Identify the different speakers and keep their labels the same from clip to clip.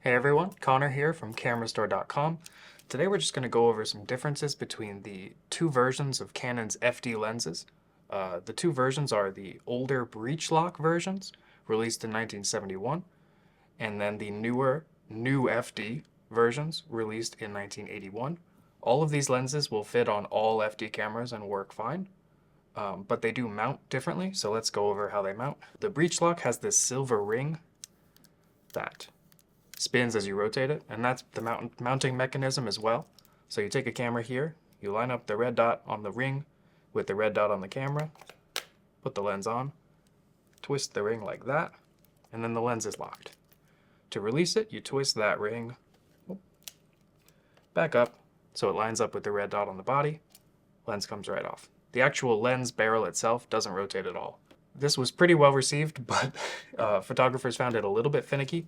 Speaker 1: Hey everyone, Connor here from Kamerastore.com. Today we're just going to go over some differences between the two versions of Canon's FD lenses. The two versions are the older Breech-Lock versions, released in 1971, and then the newer new FD versions, released in 1981. All of these lenses will fit on all FD cameras and work fine, but they do mount differently, so let's go over how they mount. The Breech-Lock has this silver ring that spins as you rotate it, and that's the mounting mechanism as well. So you take a camera here, you line up the red dot on the ring with the red dot on the camera, put the lens on, twist the ring like that, and then the lens is locked. To release it, you twist that ring back up so it lines up with the red dot on the body, lens comes right off. The actual lens barrel itself doesn't rotate at all. This was pretty well received, but photographers found it a little bit finicky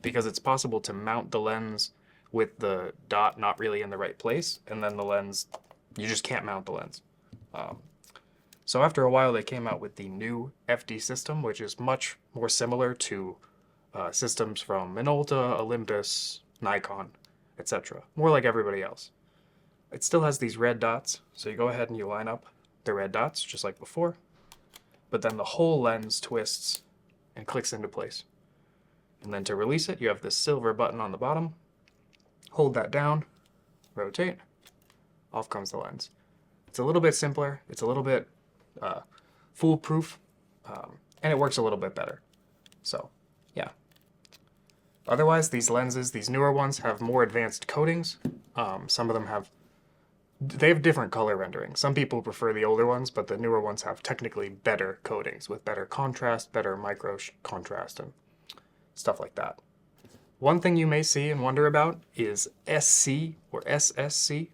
Speaker 1: because it's possible to mount the lens with the dot not really in the right place, and then the lens, you just can't mount the lens. So after a while they came out with the new FD system, which is much more similar to systems from Minolta, Olympus, Nikon, etc. More like everybody else. It still has these red dots, so you go ahead and you line up the red dots just like before, but then the whole lens twists and clicks into place. And then to release it, you have this silver button on the bottom. Hold that down, rotate, off comes the lens. It's a little bit simpler, it's a little bit foolproof, and it works a little bit better. So, yeah. Otherwise, these lenses, these newer ones, have more advanced coatings. Some of them have different color rendering. Some people prefer the older ones, but the newer ones have technically better coatings with better contrast, better micro contrast, and stuff like that. One thing you may see and wonder about is S.C or S.S.C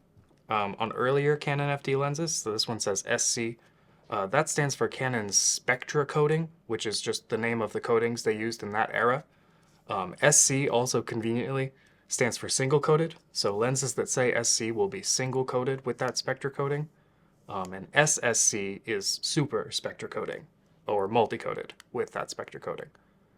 Speaker 1: on earlier Canon FD lenses. So this one says S.C. That stands for Canon's Spectra coating, which is just the name of the coatings they used in that era. S.C also conveniently stands for single coated, so lenses that say S.C will be single coated with that Spectra coating, and S.S.C is super Spectra coating, or multi-coated with that Spectra coating.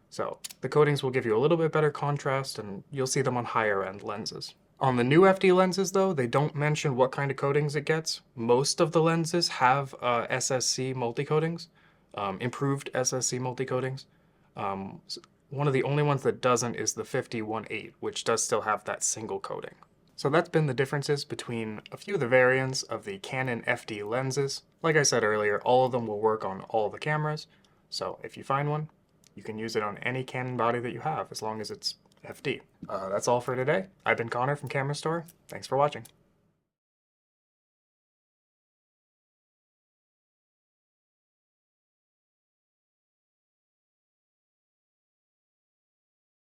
Speaker 1: So the coatings will give you a little bit better contrast, and you'll see them on higher end lenses. On the new FD lenses though, they don't mention what kind of coatings it gets. Most of the lenses have S.S.C multi-coatings, improved S.S.C multi-coatings. One of the only ones that doesn't is the 50-1.8, which does still have that single coating. So that's been the differences between a few of the variants of the Canon FD lenses. Like I said earlier, all of them will work on all the cameras, so if you find one, you can use it on any Canon body that you have, as long as it's FD. That's all for today. I've been Connor from Kamerastore. Thanks for watching.